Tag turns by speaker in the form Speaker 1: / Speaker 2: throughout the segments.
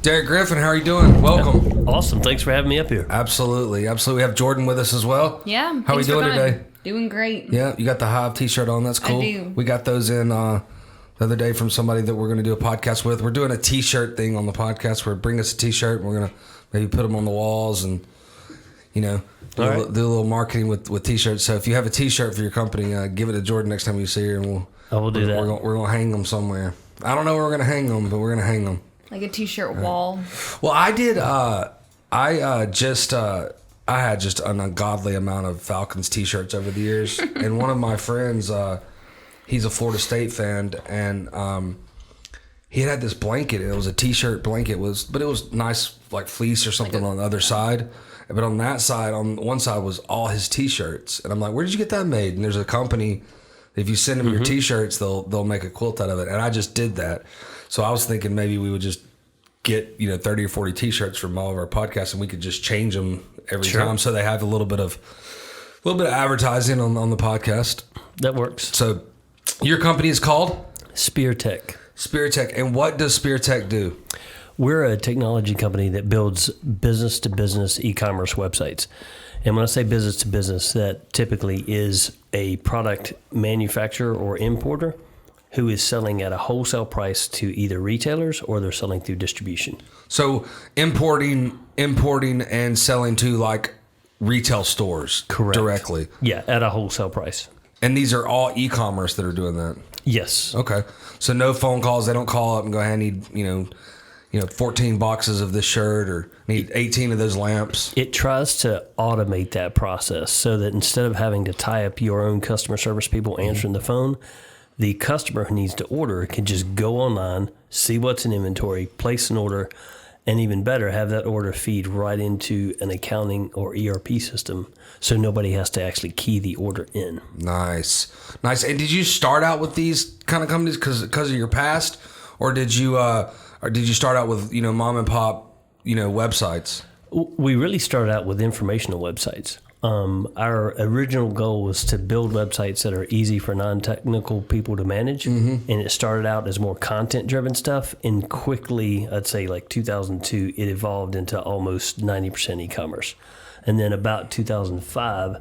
Speaker 1: Derek Griffin, how are you doing? Welcome.
Speaker 2: Awesome. Thanks for having me up here.
Speaker 1: Absolutely. We have Jordan with us as well.
Speaker 3: Yeah.
Speaker 1: How are we doing today?
Speaker 3: Doing great.
Speaker 1: Yeah, you got the Hive t-shirt on. That's cool.
Speaker 3: I do.
Speaker 1: We got those in the other day from somebody that we're going to do a podcast with. We're doing a t-shirt thing on the podcast where bring us a t-shirt and we're going to maybe put them on the walls and, do a little marketing with t-shirts. So if you have a t-shirt for your company, give it to Jordan next time you see her, and
Speaker 2: I will do that.
Speaker 1: We're going to hang them somewhere. I don't know where we're going to hang them, but we're going to hang them.
Speaker 3: Like a t-shirt wall.
Speaker 1: Well, I did. I had just an ungodly amount of Falcons t-shirts over the years, and one of my friends, he's a Florida State fan, and he had this blanket. And it was a t-shirt blanket, but it was nice, like fleece or something on the other side. But on that side, on one side was all his t-shirts, and I'm like, where did you get that made? And there's a company. If you send them your t-shirts, they'll make a quilt out of it. And I just did that. So I was thinking maybe we would just get 30 or 40 t-shirts from all of our podcasts, and we could just change them every time, so they have a little bit of advertising on the podcast.
Speaker 2: That works.
Speaker 1: So your company is called
Speaker 2: Speartek.
Speaker 1: Speartek. And what does Speartek do?
Speaker 2: We're a technology company that builds business-to-business e-commerce websites. And when I say business-to-business, that typically is a product manufacturer or importer who is selling at a wholesale price to either retailers or they're selling through distribution.
Speaker 1: So importing and selling to like retail stores.
Speaker 2: Correct.
Speaker 1: Directly.
Speaker 2: Yeah, at a wholesale price.
Speaker 1: And these are all e-commerce that are doing that?
Speaker 2: Yes.
Speaker 1: Okay. So no phone calls. They don't call up and go, hey, I need, 14 boxes of this shirt or need 18 of those lamps.
Speaker 2: It tries to automate that process so that instead of having to tie up your own customer service people answering the phone, the customer who needs to order can just go online, see what's in inventory, place an order, and even better, have that order feed right into an accounting or ERP system so nobody has to actually key the order in.
Speaker 1: Nice. And did you start out with these kind of companies because of your past, or did you start out with mom and pop websites?
Speaker 2: We really started out with informational websites. Our original goal was to build websites that are easy for non-technical people to manage, and it started out as more content-driven stuff, and quickly, I'd say like 2002, it evolved into almost 90% e-commerce. And then about 2005,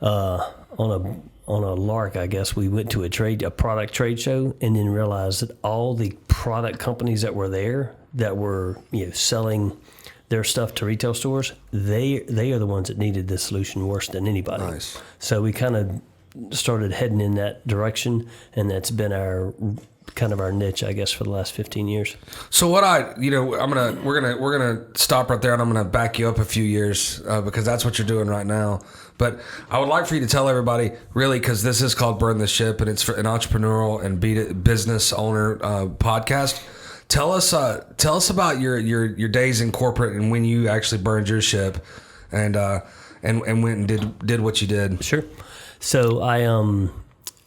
Speaker 2: on a lark, I guess, we went to a product trade show, and then realized that all the product companies that were there that were selling their stuff to retail stores, they are the ones that needed this solution worse than anybody.
Speaker 1: Nice.
Speaker 2: So we kind of started heading in that direction, and that's been our niche, I guess, for the last 15 years.
Speaker 1: So what we're gonna stop right there, and I'm gonna back you up a few years because that's what you're doing right now. But I would like for you to tell everybody, really, because this is called Burn the Ship, and it's for an entrepreneurial and business owner podcast. Tell us about your days in corporate and when you actually burned your ship, and went and did what you did.
Speaker 2: Sure. So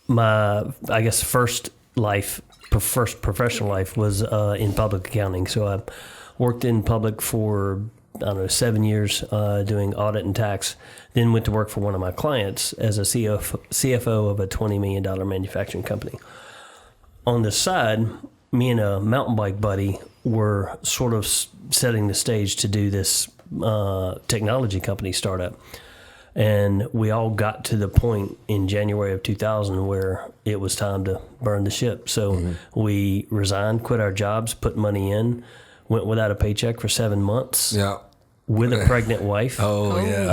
Speaker 2: my first professional life was in public accounting. So I worked in public for 7 years doing audit and tax. Then went to work for one of my clients as a CFO of a $20 million manufacturing company. On the side, me and a mountain bike buddy were sort of setting the stage to do this technology company startup. And we all got to the point in January of 2000 where it was time to burn the ship. So we resigned, quit our jobs, put money in, went without a paycheck for 7 months.
Speaker 1: Yeah.
Speaker 2: With a pregnant wife.
Speaker 1: Oh yeah.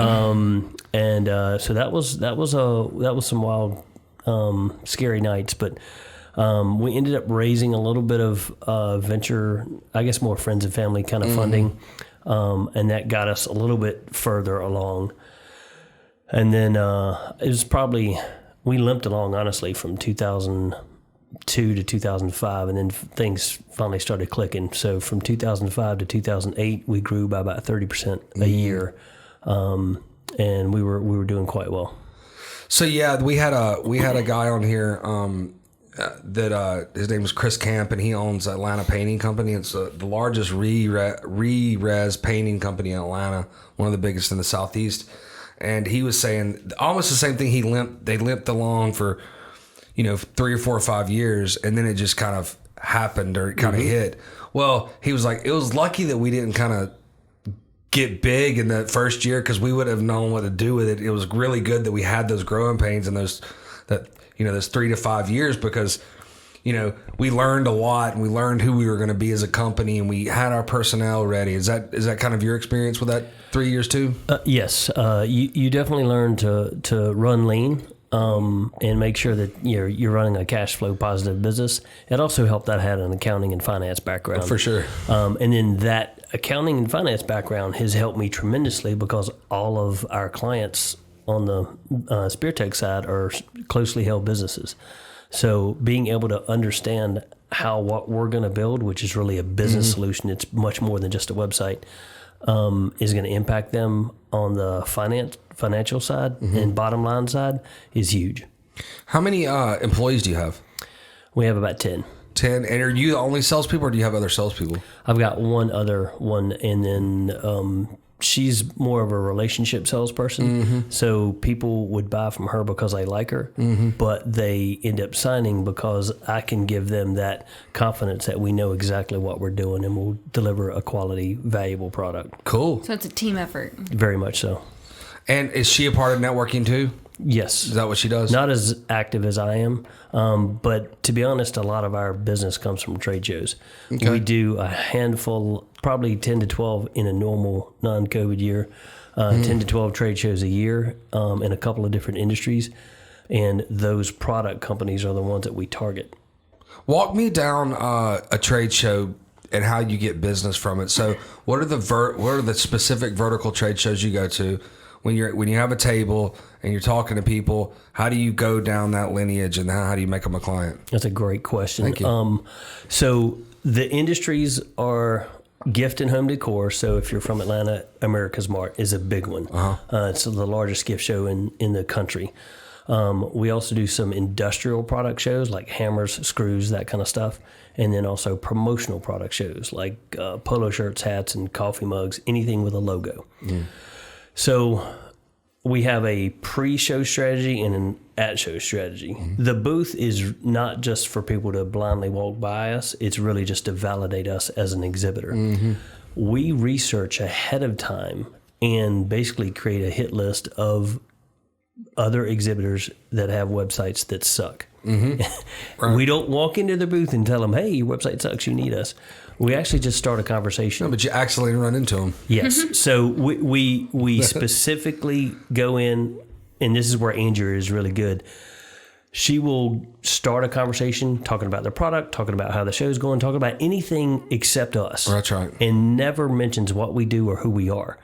Speaker 2: So that was some wild, scary nights, but we ended up raising a little bit of venture, I guess more friends and family kind of funding, and that got us a little bit further along. And then it was we limped along, honestly, from 2002 to 2005, and then things finally started clicking. So from 2005 to 2008, we grew by about 30% a year, and we were doing quite well.
Speaker 1: So yeah, we had a guy on here that his name was Chris Camp, and he owns Atlanta Painting Company. It's the largest re-res painting company in Atlanta, one of the biggest in the Southeast. And he was saying almost the same thing. They limped along for 3 or 4 or 5 years, and then it just kind of happened or kind of hit. Well, he was like, it was lucky that we didn't kind of get big in that first year because we would have known what to do with it. It was really good that we had those growing pains and those 3 to 5 years because, we learned a lot and we learned who we were going to be as a company and we had our personnel ready. Is that kind of your experience with that 3 years too?
Speaker 2: Yes. You definitely learn to run lean. And make sure that you're running a cash flow positive business. It also helped that I had an accounting and finance background.
Speaker 1: For sure.
Speaker 2: And then that accounting and finance background has helped me tremendously because all of our clients on the Speartek side are closely held businesses. So being able to understand what we're going to build, which is really a business solution, it's much more than just a website, is going to impact them on the financial side and bottom line side is huge.
Speaker 1: How many employees do you have?
Speaker 2: We have about 10.
Speaker 1: 10. And are you the only salespeople or do you have other salespeople?
Speaker 2: I've got one other one, and then she's more of a relationship salesperson. So people would buy from her because they like her, but they end up signing because I can give them that confidence that we know exactly what we're doing and we'll deliver a quality, valuable product.
Speaker 1: Cool.
Speaker 3: So it's a team effort.
Speaker 2: Very much so.
Speaker 1: And is she a part of networking too?
Speaker 2: Yes.
Speaker 1: Is that what she does?
Speaker 2: Not as active as I am, but to be honest, a lot of our business comes from trade shows. Okay. We do a handful, probably 10 to 12 in a normal non-COVID year, 10 to 12 trade shows a year in a couple of different industries, and those product companies are the ones that we target. Walk
Speaker 1: me down a trade show and how you get business from it. So what are the specific vertical trade shows you go to? When you have a table and you're talking to people, how do you go down that lineage and how do you make them a client?
Speaker 2: That's a great question.
Speaker 1: Thank you.
Speaker 2: So the industries are gift and home decor. So if you're from Atlanta, America's Mart is a big one. It's the largest gift show in the country. We also do some industrial product shows like hammers, screws, that kind of stuff. And then also promotional product shows like polo shirts, hats, and coffee mugs, anything with a logo. So we have a pre-show strategy and an at-show strategy. The booth is not just for people to blindly walk by us. It's really just to validate us as an exhibitor. We research ahead of time and basically create a hit list of other exhibitors that have websites that suck. Right. We don't walk into the booth and tell them, hey, your website sucks, you need us. We actually just start a conversation.
Speaker 1: No, but you accidentally run into them.
Speaker 2: Yes. So we specifically go in, and this is where Andrea is really good. She will start a conversation talking about their product, talking about how the show's going, talking about anything except us.
Speaker 1: That's right.
Speaker 2: And never mentions what we do or who we are.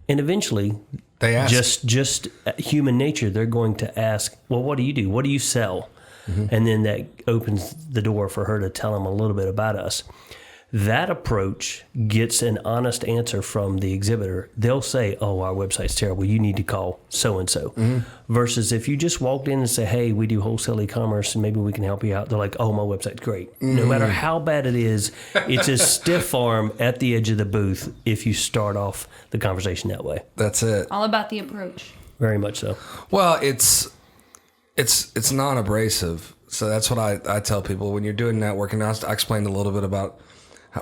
Speaker 2: And eventually,
Speaker 1: they ask.
Speaker 2: Just human nature, they're going to ask, well, what do you do? What do you sell? And then that opens the door for her to tell them a little bit about us. That approach gets an honest answer from the exhibitor. They'll say, oh, our website's terrible. You need to call so-and-so. Versus if you just walked in and say, hey, we do wholesale e-commerce and maybe we can help you out. They're like, oh, my website's great. No matter how bad it is, it's a stiff arm at the edge of the booth if you start off the conversation that way.
Speaker 1: That's it.
Speaker 3: All about the approach.
Speaker 2: Very much so.
Speaker 1: Well, it's non-abrasive. So that's what I tell people when you're doing networking. I explained a little bit about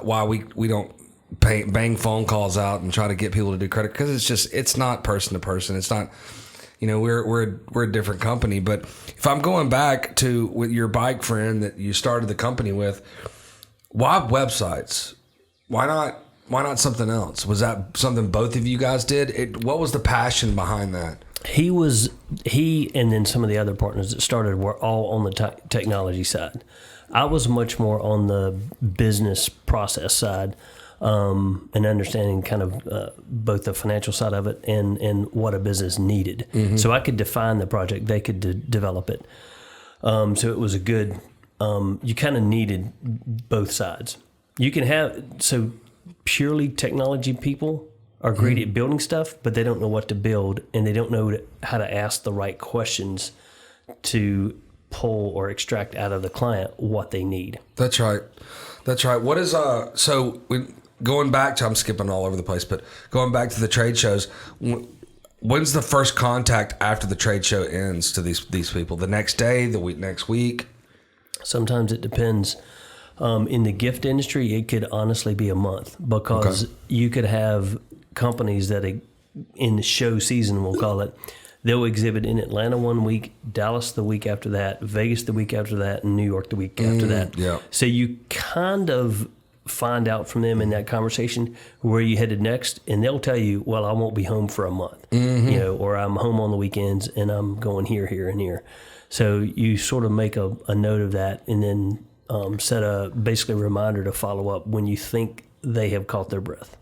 Speaker 1: why we don't bang phone calls out and try to get people to do credit, because it's not person to person. It's not, we're a different company. But if I'm going back to with your bike friend that you started the company with, why websites? Why not something else? Was that something both of you guys did? What was the passion behind that? He and then some of the other partners that started were all on the technology side. I was much more on the business process side, and understanding kind of both the financial side of it and what a business needed. So I could define the project, they could develop it. So it was a good, you kind of needed both sides. You can have, so purely technology people are great at building stuff, but they don't know what to build, and they don't know how to ask the right questions to pull or extract out of the client what they need. That's right. What is going back to, I'm skipping all over the place, but going back to the trade shows, when's the first contact after the trade show ends to these people? The next day, next week? Sometimes it depends.
Speaker 2: In the gift industry, it could honestly be a month because you could have companies that in the show season, we'll call it, they'll exhibit in Atlanta one week, Dallas the week after that, Vegas the week after that, and New York the week after that.
Speaker 1: Yeah.
Speaker 2: So you kind of find out from them in that conversation where you headed next, and they'll tell you, well, I won't be home for a month, or I'm home on the weekends and I'm going here, here, and here. So you sort of make a note of that, and then set basically a reminder to follow up when you think they have caught their breath.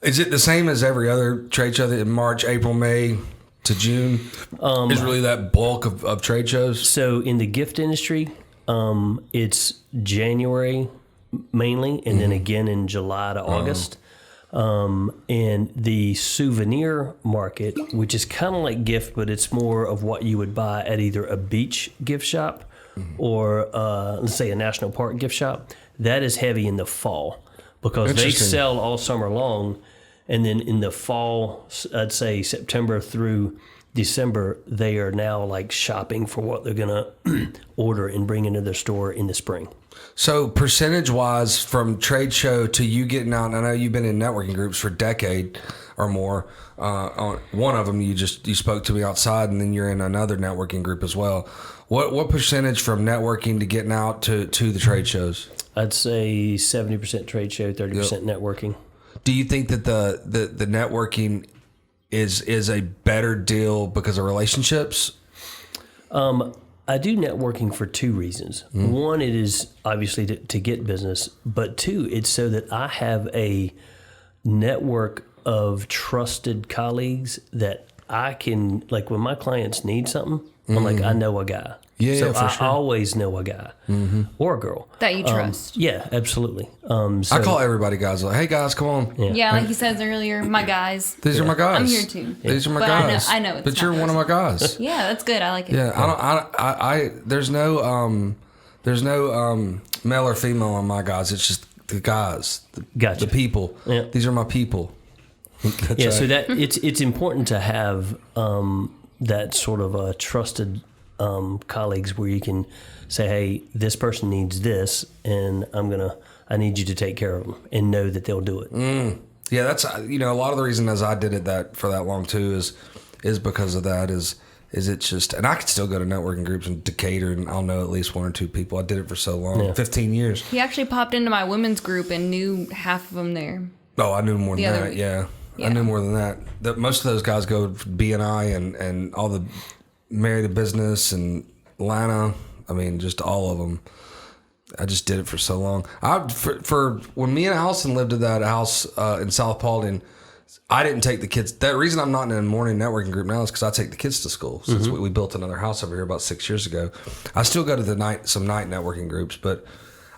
Speaker 1: Is it the same as every other trade show that in March, April, May to June is really that bulk of trade shows?
Speaker 2: So in the gift industry, it's January mainly, and then again in July to August. And the souvenir market, which is kind of like gift, but it's more of what you would buy at either a beach gift shop or let's say a national park gift shop, that is heavy in the fall because they sell all summer long. And then in the fall, I'd say September through December, they are now like shopping for what they're going to order and bring into their store in the spring.
Speaker 1: So percentage-wise, from trade show to you getting out, and I know you've been in networking groups for a decade or more. On one of them, you spoke to me outside, and then you're in another networking group as well. What percentage from networking to getting out to the trade shows?
Speaker 2: I'd say 70% trade show, 30% networking.
Speaker 1: Do you think that the networking is a better deal because of relationships?
Speaker 2: I do networking for two reasons. One, it is obviously to get business, but two, it's so that I have a network of trusted colleagues that I can, like when my clients need something, I'm like, I know a guy. So I always know a guy or a girl.
Speaker 3: That you trust.
Speaker 2: Yeah, absolutely.
Speaker 1: I call everybody guys. Like, hey guys, come on.
Speaker 3: Yeah, like he says earlier, my guys.
Speaker 1: These are my guys.
Speaker 3: I'm here too.
Speaker 1: These are my
Speaker 3: But
Speaker 1: guys.
Speaker 3: I know it's
Speaker 1: but
Speaker 3: not
Speaker 1: you're one of my guys.
Speaker 3: Yeah, that's good. I like it.
Speaker 1: Yeah, I there's no male or female on my guys. It's just the guys,
Speaker 2: Gotcha.
Speaker 1: the people.
Speaker 2: Yeah.
Speaker 1: These are my people. That's
Speaker 2: Yeah,
Speaker 1: right.
Speaker 2: so that it's important to have that sort of trusted colleagues where you can say, hey, this person needs this, and I need you to take care of them, and know that they'll do it.
Speaker 1: Yeah, that's a lot of the reason as I did it for that long too is because of that is it just, and I could still go to networking groups in Decatur and I'll know at least one or two people. I did it for so long, 15 years.
Speaker 3: He actually popped into my women's group and knew half of them there.
Speaker 1: Oh, I knew more than that.
Speaker 3: week.
Speaker 1: Yeah, I knew more than that. Most of those guys go BNI and all the Married to Business and Atlanta. I mean, just all of them. I just did it for so long. For when me and Allison lived at that house in South Paulding, I didn't take the kids. The reason I'm not in a morning networking group now is because I take the kids to school. Since we built another house over here about 6 years ago, I still go to some night networking groups, but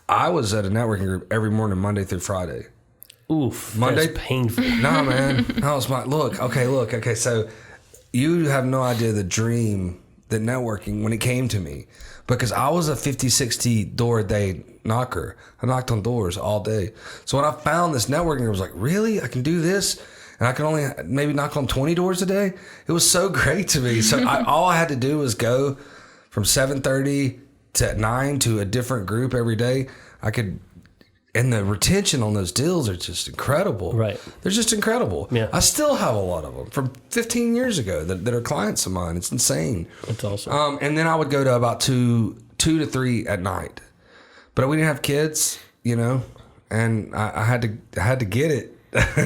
Speaker 1: I was at a networking group every morning, Monday through Friday.
Speaker 2: Oof,
Speaker 1: Monday,
Speaker 2: that's painful.
Speaker 1: Nah, man. That was my look. Okay. So you have no idea the dream that networking when it came to me, because I was a 50, 60 door a day knocker. I knocked on doors all day. So when I found this networking, I was like, really? I can do this? And I can only maybe knock on 20 doors a day? It was so great to me. So all I had to do was go from 7:30 to 9 to a different group every day. And the retention on those deals are just incredible.
Speaker 2: Right.
Speaker 1: They're just incredible.
Speaker 2: Yeah.
Speaker 1: I still have a lot of them from 15 years ago that are clients of mine. It's insane.
Speaker 2: That's awesome.
Speaker 1: And then I would go to about 2 to 3 at night. But we didn't have kids, and I had to get it.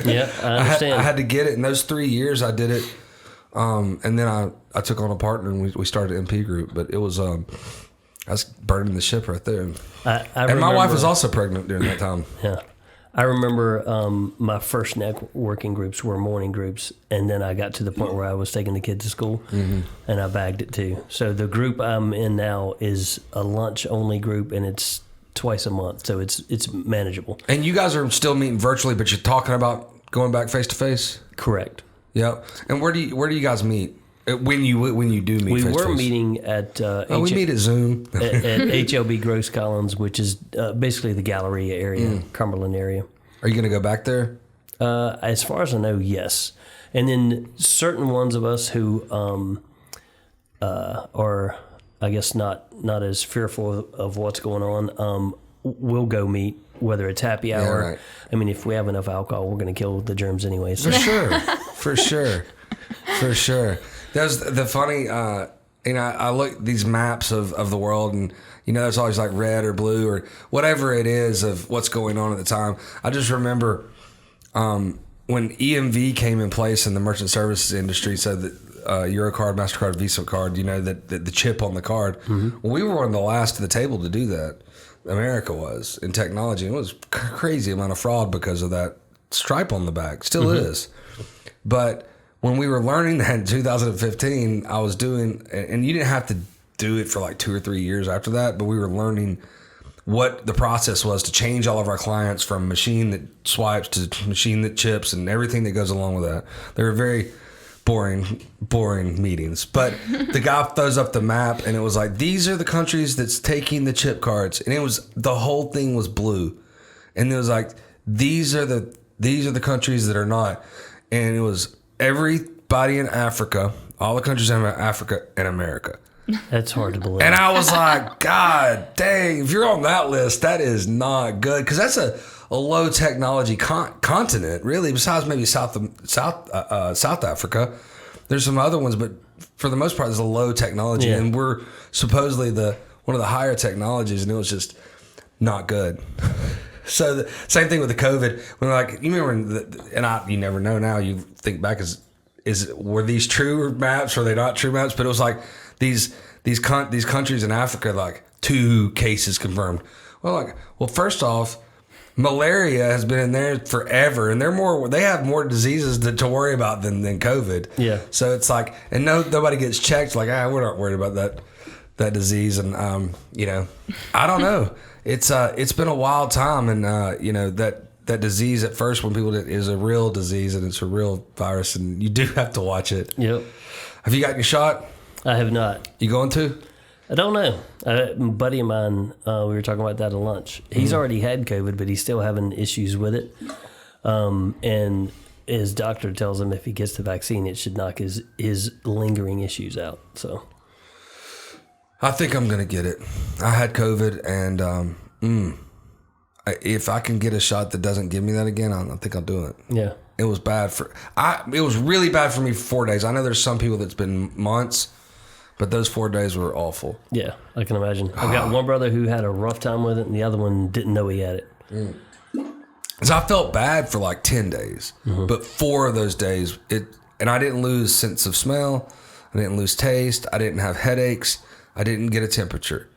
Speaker 2: Yeah, I understand.
Speaker 1: I had to get it. In those 3 years, I did it. And then I took on a partner and we started an MP group. But it was... I was burning the ship right there. And my wife was also pregnant during that time.
Speaker 2: Yeah. I remember my first networking groups were morning groups, and then I got to the point where I was taking the kids to school, and I bagged it too. So the group I'm in now is a lunch-only group, and it's twice a month, so it's manageable.
Speaker 1: And you guys are still meeting virtually, but you're talking about going back face-to-face?
Speaker 2: Correct.
Speaker 1: Yep. And where do you guys meet? When you do meet,
Speaker 2: we
Speaker 1: face-to-face?
Speaker 2: were meeting at
Speaker 1: we meet at Zoom
Speaker 2: at HOB Gross Collins, which is basically the Galleria area, Cumberland area.
Speaker 1: Are you going to go back there?
Speaker 2: As far as I know, yes. And then certain ones of us who are, I guess, not as fearful of what's going on, we'll go meet, whether it's happy hour.
Speaker 1: Yeah, right.
Speaker 2: I mean, if we have enough alcohol, we're going to kill the germs anyway. So.
Speaker 1: For sure. There's the funny, I look these maps of the world, and there's always like red or blue or whatever it is of what's going on at the time. I just remember when EMV came in place in the merchant services industry, so that Eurocard, MasterCard, Visa card, that the chip on the card. Well, we were one of the last to the table to do that. America was in technology. It was crazy amount of fraud because of that stripe on the back. Still is. But when we were learning that in 2015, I was doing, and you didn't have to do it for like 2 or 3 years after that, but we were learning what the process was to change all of our clients from machine that swipes to machine that chips and everything that goes along with that. They were very boring meetings. But the guy throws up the map, and it was like, these are the countries that's taking the chip cards, and the whole thing was blue, and it was like, these are the countries that are not, and it was everybody in Africa, all the countries in Africa and America.
Speaker 2: That's hard to believe.
Speaker 1: And I was like, God dang, if you're on that list, that is not good, because that's a low technology continent, really. Besides maybe South Africa, there's some other ones, but for the most part, there's a low technology, and we're supposedly one of the higher technologies, and it was just not good. So the same thing with the COVID. When you remember, you never know now. You think back, were these true maps? Were they not true maps? But it was like these countries in Africa, like 2 cases confirmed. Well, first off, malaria has been in there forever, and they have more diseases to worry about than COVID. Yeah. So it's like, and nobody gets checked. Like, we're not worried about that disease, and I don't know. It's been a wild time, and that disease at first, when people is a real disease and it's a real virus, and you do have to watch it. Yep. Have you gotten your shot?
Speaker 2: I have not. You
Speaker 1: going to?
Speaker 2: I don't know. A buddy of mine, we were talking about that at lunch. He's already had COVID, but he's still having issues with it. And his doctor tells him if he gets the vaccine, it should knock his lingering issues out. So
Speaker 1: I think I'm going to get it. I had COVID, and if I can get a shot that doesn't give me that again, I think I'll do it. Yeah. It was bad it was really bad for me for 4 days. I know there's some people that's been months, but those 4 days were awful.
Speaker 2: Yeah, I can imagine. I've got one brother who had a rough time with it, and the other one didn't know he had it.
Speaker 1: So I felt bad for like 10 days, but 4 of those days, and I didn't lose sense of smell, I didn't lose taste, I didn't have headaches, I didn't get a temperature.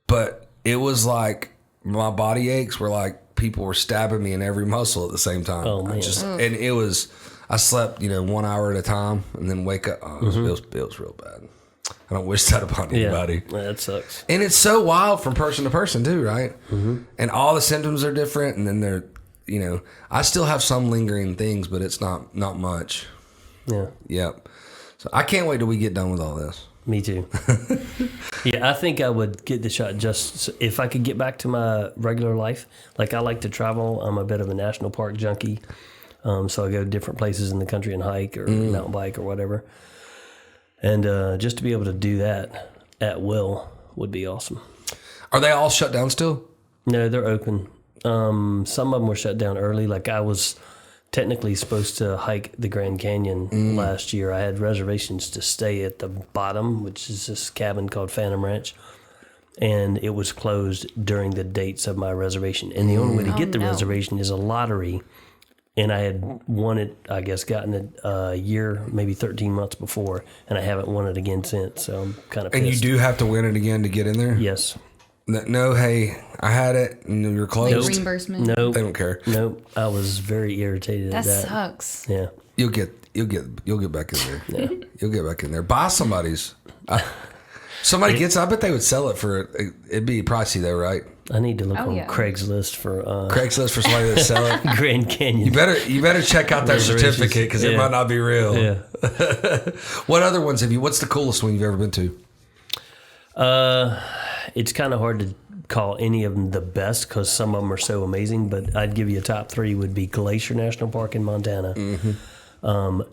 Speaker 1: But it was like my body aches were like people were stabbing me in every muscle at the same time. Oh, man. And it was, I slept, 1 hour at a time and then wake up. It was real bad. I don't wish that upon anybody.
Speaker 2: Yeah, that sucks.
Speaker 1: And it's so wild from person to person too, right? And all the symptoms are different, and then they're, I still have some lingering things, but it's not much. Yeah. Yep. So I can't wait till we get done with all this.
Speaker 2: Me too. Yeah, I think I would get the shot just if I could get back to my regular life. Like, I like to travel. I'm a bit of a national park junkie. So I go to different places in the country and hike or mountain bike or whatever. And just to be able to do that at will would be awesome.
Speaker 1: Are they all shut down still?
Speaker 2: No, they're open. Some of them were shut down early. Like, I was technically supposed to hike the Grand Canyon last year. I had reservations to stay at the bottom, which is this cabin called Phantom Ranch, and it was closed during the dates of my reservation. And the only way to get the reservation is a lottery, and I had won it, I guess, gotten it a year, maybe 13 months before, and I haven't won it again since, so I'm kind of pissed.
Speaker 1: And you do have to win it again to get in there?
Speaker 2: Yes.
Speaker 1: No, hey, I had it, and you're closed.
Speaker 3: No reimbursement.
Speaker 2: Nope.
Speaker 1: They don't care.
Speaker 2: Nope. I was very irritated at that.
Speaker 3: That sucks.
Speaker 2: Yeah.
Speaker 1: You'll get back in there. Yeah. You'll get back in there. Buy somebody's. Somebody gets. I bet they would sell it for. It'd be pricey though, right?
Speaker 2: I need to look on Craigslist for
Speaker 1: somebody to sell it.
Speaker 2: Grand Canyon.
Speaker 1: You better check out their certificate because it might not be real.
Speaker 2: Yeah.
Speaker 1: What other ones have you? What's the coolest one you've ever been to?
Speaker 2: It's kind of hard to call any of them the best because some of them are so amazing, but I'd give you a top 3 would be Glacier National Park in Montana,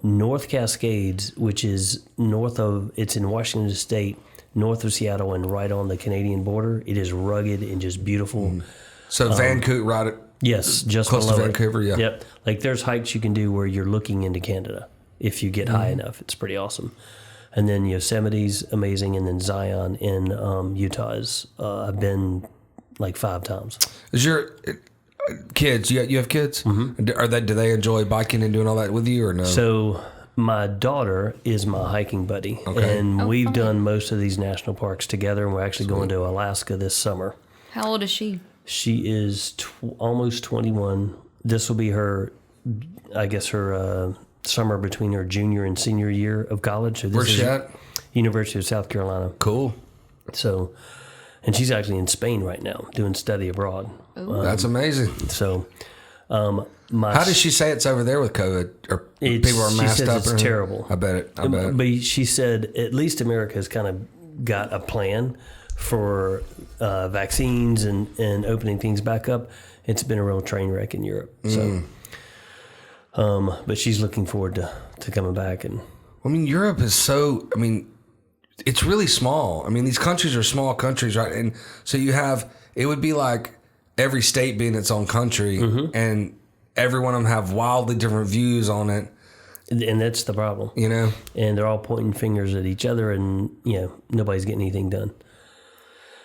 Speaker 2: North Cascades, which is it's in Washington State, north of Seattle and right on the Canadian border. It is rugged and just beautiful.
Speaker 1: So Vancouver, right?
Speaker 2: Yes, just
Speaker 1: Close to
Speaker 2: below
Speaker 1: Vancouver, yeah.
Speaker 2: Yep. Like there's hikes you can do where you're looking into Canada if you get high enough. It's pretty awesome. And then Yosemite's amazing, and then Zion in Utah is I've been like 5 times.
Speaker 1: Is your kids? You have kids? Mm-hmm. Do they enjoy biking and doing all that with you or no?
Speaker 2: So my daughter is my hiking buddy, and we've done most of these national parks together. And we're actually going to Alaska this summer.
Speaker 3: How old is she?
Speaker 2: She is almost 21. This will be her, I guess, her summer between her junior and senior year of college. So this
Speaker 1: Where's she at?
Speaker 2: University of South Carolina.
Speaker 1: Cool.
Speaker 2: So, and she's actually in Spain right now doing study abroad.
Speaker 1: That's amazing.
Speaker 2: So,
Speaker 1: how does she say it's over there with COVID? Or people are masked
Speaker 2: she says
Speaker 1: up?
Speaker 2: It's terrible.
Speaker 1: I bet it.
Speaker 2: But she said at least America has kind of got a plan for vaccines and opening things back up. It's been a real train wreck in Europe. So, but she's looking forward to coming back. And
Speaker 1: I mean, Europe is so. I mean, it's really small. I mean, these countries are small countries, right? And so you have. It would be like every state being its own country, and every one of them have wildly different views on it.
Speaker 2: And that's the problem,
Speaker 1: you know.
Speaker 2: And they're all pointing fingers at each other, and nobody's getting anything done.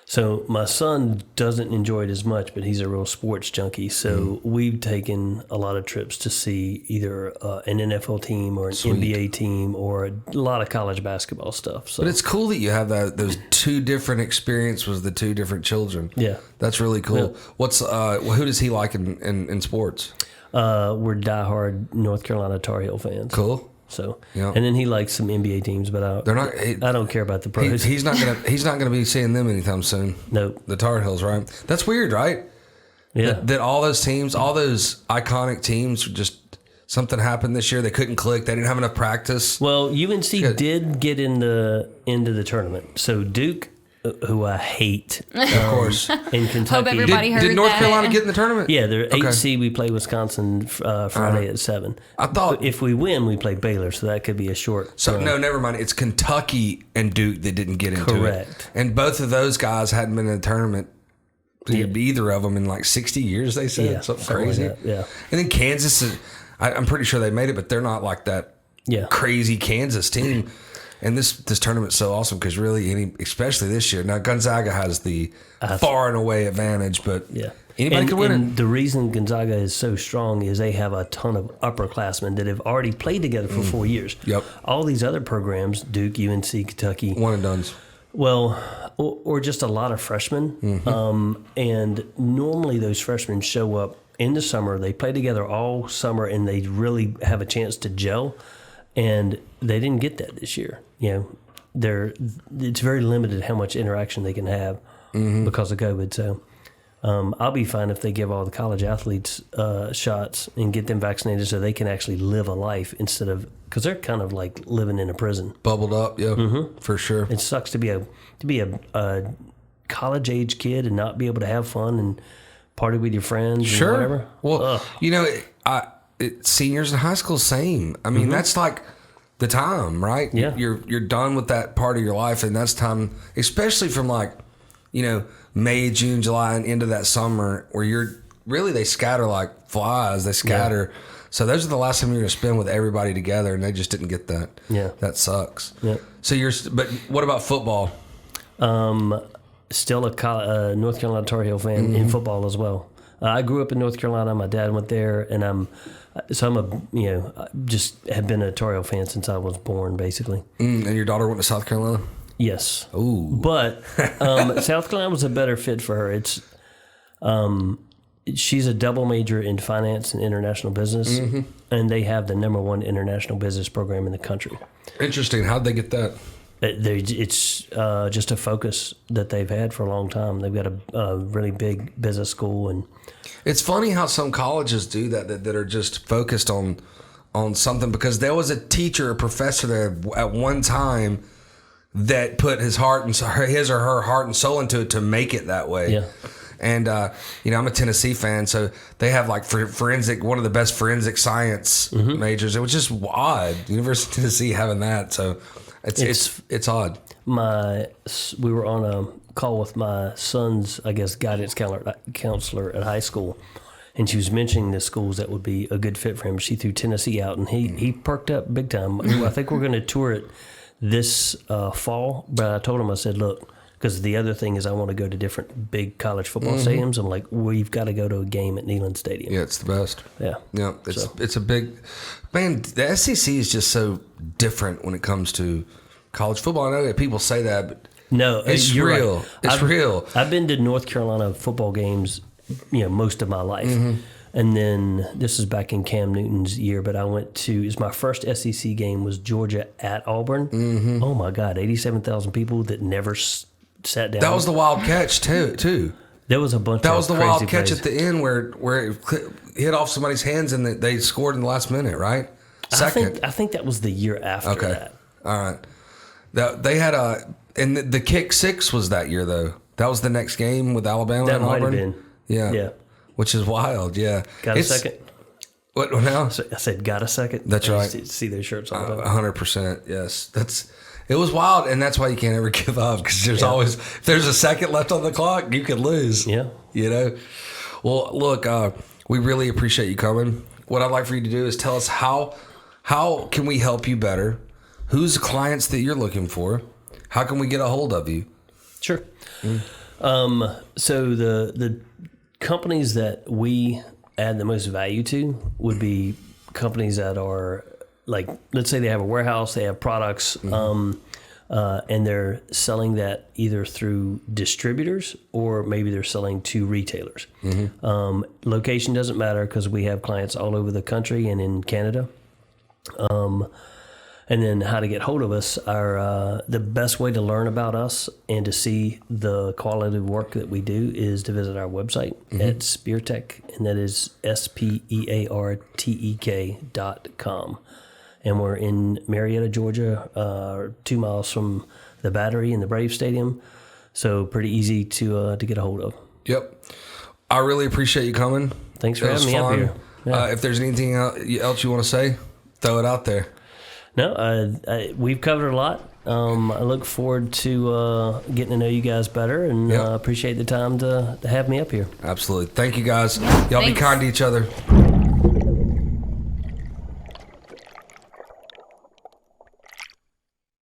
Speaker 2: So my son doesn't enjoy it as much, but he's a real sports junkie. So we've taken a lot of trips to see either an NFL team or an NBA team or a lot of college basketball stuff. So.
Speaker 1: But it's cool that you have those 2 different experiences with the 2 different children.
Speaker 2: Yeah.
Speaker 1: That's really cool.
Speaker 2: Yeah.
Speaker 1: Who does he like in sports?
Speaker 2: We're diehard North Carolina Tar Heel fans.
Speaker 1: Cool.
Speaker 2: So,
Speaker 1: yeah.
Speaker 2: And then he likes some NBA teams, but I don't care about the pros.
Speaker 1: He's not gonna be seeing them anytime soon.
Speaker 2: Nope.
Speaker 1: The Tar Heels, right? That's weird, right?
Speaker 2: Yeah.
Speaker 1: That all those teams, all those iconic teams, just something happened this year. They couldn't click. They didn't have enough practice.
Speaker 2: Well, UNC did get into the tournament. So Duke, who I hate,
Speaker 1: of course,
Speaker 2: in Kentucky.
Speaker 3: Hope everybody heard
Speaker 1: Did North
Speaker 3: that.
Speaker 1: Carolina get in the tournament?
Speaker 2: Yeah, they're 8 seed. We play Wisconsin Friday at 7.
Speaker 1: I thought
Speaker 2: if we win, we play Baylor, so that could be a short.
Speaker 1: So no, never mind. It's Kentucky and Duke that didn't get into it.
Speaker 2: Correct.
Speaker 1: And both of those guys hadn't been in a tournament. Either of them in like 60 years. They said something crazy.
Speaker 2: Like that, yeah.
Speaker 1: And then Kansas, I'm pretty sure they made it, but they're not like that crazy Kansas team. And this tournament's so awesome because really, especially this year. Now Gonzaga has the far and away advantage, but anybody can win it.
Speaker 2: The reason Gonzaga is so strong is they have a ton of upperclassmen that have already played together for 4 years.
Speaker 1: Yep.
Speaker 2: All these other programs, Duke, UNC, Kentucky,
Speaker 1: one and dones.
Speaker 2: Well, or just a lot of freshmen. And normally those freshmen show up in the summer. They play together all summer, and they really have a chance to gel. And they didn't get that this year. It's very limited how much interaction they can have because of COVID. So I'll be fine if they give all the college athletes shots and get them vaccinated so they can actually live a life instead of, because they're kind of like living in a prison.
Speaker 1: Bubbled up, for sure.
Speaker 2: It sucks to be a college age kid and not be able to have fun and party with your friends.
Speaker 1: Sure.
Speaker 2: And whatever.
Speaker 1: Well, seniors in high school, same. I mean, that's like the time, right?
Speaker 2: Yeah.
Speaker 1: You're done with that part of your life, and that's time, especially from like, May, June, July, and into that summer where they scatter like flies. They scatter. Yeah. So those are the last time you're going to spend with everybody together, and they just didn't get that.
Speaker 2: Yeah.
Speaker 1: That sucks.
Speaker 2: Yeah.
Speaker 1: So but what about football?
Speaker 2: Still a North Carolina Tar Heel fan in football as well. I grew up in North Carolina. My dad went there, and just have been a Tar Heel fan since I was born, basically.
Speaker 1: And your daughter went to South Carolina?
Speaker 2: Yes.
Speaker 1: Ooh.
Speaker 2: But South Carolina was a better fit for her. It's she's a double major in finance and international business, and they have the #1 international business program in the country.
Speaker 1: Interesting. How'd they get that?
Speaker 2: It's just a focus that they've had for a long time. They've got a really big business school, and
Speaker 1: it's funny how some colleges do that are just focused on something because there was a teacher, a professor there at one time that put his or her heart and soul into it to make it that way.
Speaker 2: Yeah.
Speaker 1: And I'm a Tennessee fan, so they have like forensic, one of the best forensic science majors. It was just odd, University of Tennessee having that. So it's odd.
Speaker 2: we were on a call with my son's, I guess, guidance counselor at high school, and she was mentioning the schools that would be a good fit for him. She threw Tennessee out, and he perked up big time. I think we're going to tour it this fall, but I told him, I said, look, because the other thing is I want to go to different big college football stadiums. I'm like, we've got to go to a game at Neyland Stadium.
Speaker 1: Yeah, it's the best.
Speaker 2: Yeah.
Speaker 1: Yeah, it's a big... Man, the SEC is just so different when it comes to college football. I know that people say that, but
Speaker 2: no,
Speaker 1: it's
Speaker 2: you're
Speaker 1: real.
Speaker 2: Right.
Speaker 1: It's real.
Speaker 2: I've been to North Carolina football games, most of my life. And then this is back in Cam Newton's year, but I went to, it's my first SEC game was Georgia at Auburn. Oh my God, 87,000 people that never sat down.
Speaker 1: That was the wild catch too.
Speaker 2: There was a bunch.
Speaker 1: That
Speaker 2: of
Speaker 1: was the
Speaker 2: crazy
Speaker 1: wild catch
Speaker 2: plays.
Speaker 1: at the end where it hit off somebody's hands and they scored in the last minute, right? Second.
Speaker 2: I think that was the year after that.
Speaker 1: All right. They had and the kick six was that year though. That was the next game with Alabama
Speaker 2: That
Speaker 1: and
Speaker 2: might
Speaker 1: Auburn.
Speaker 2: have been.
Speaker 1: Yeah. Which is wild. Yeah.
Speaker 2: Got a second?
Speaker 1: What now?
Speaker 2: I said, got a second?
Speaker 1: That's
Speaker 2: I
Speaker 1: right.
Speaker 2: used to see those shirts all the time.
Speaker 1: 100%. Yes. It was wild, and that's why you can't ever give up, because there's always, if there's a second left on the clock, you could lose.
Speaker 2: Yeah.
Speaker 1: Well, look, we really appreciate you coming. What I'd like for you to do is tell us how can we help you better? Who's the clients that you're looking for? How can we get a hold of you?
Speaker 2: Sure. So the companies that we add the most value to would be companies that are like, let's say they have a warehouse, they have products, and they're selling that either through distributors or maybe they're selling to retailers. Location doesn't matter because we have clients all over the country and in Canada. And then how to get hold of us, the best way to learn about us and to see the quality of work that we do is to visit our website at Speartek, and that is SPEARTEK.com. And we're in Marietta, Georgia, 2 miles from the Battery and the Brave Stadium, so pretty easy to get a hold of.
Speaker 1: Yep. I really appreciate you coming.
Speaker 2: Thanks for having me up here. Yeah.
Speaker 1: If there's anything else you want to say, throw it out there.
Speaker 2: No, we've covered a lot. I look forward to getting to know you guys better, and appreciate the time to have me up here.
Speaker 1: Absolutely. Thank you, guys. Y'all be kind to each other.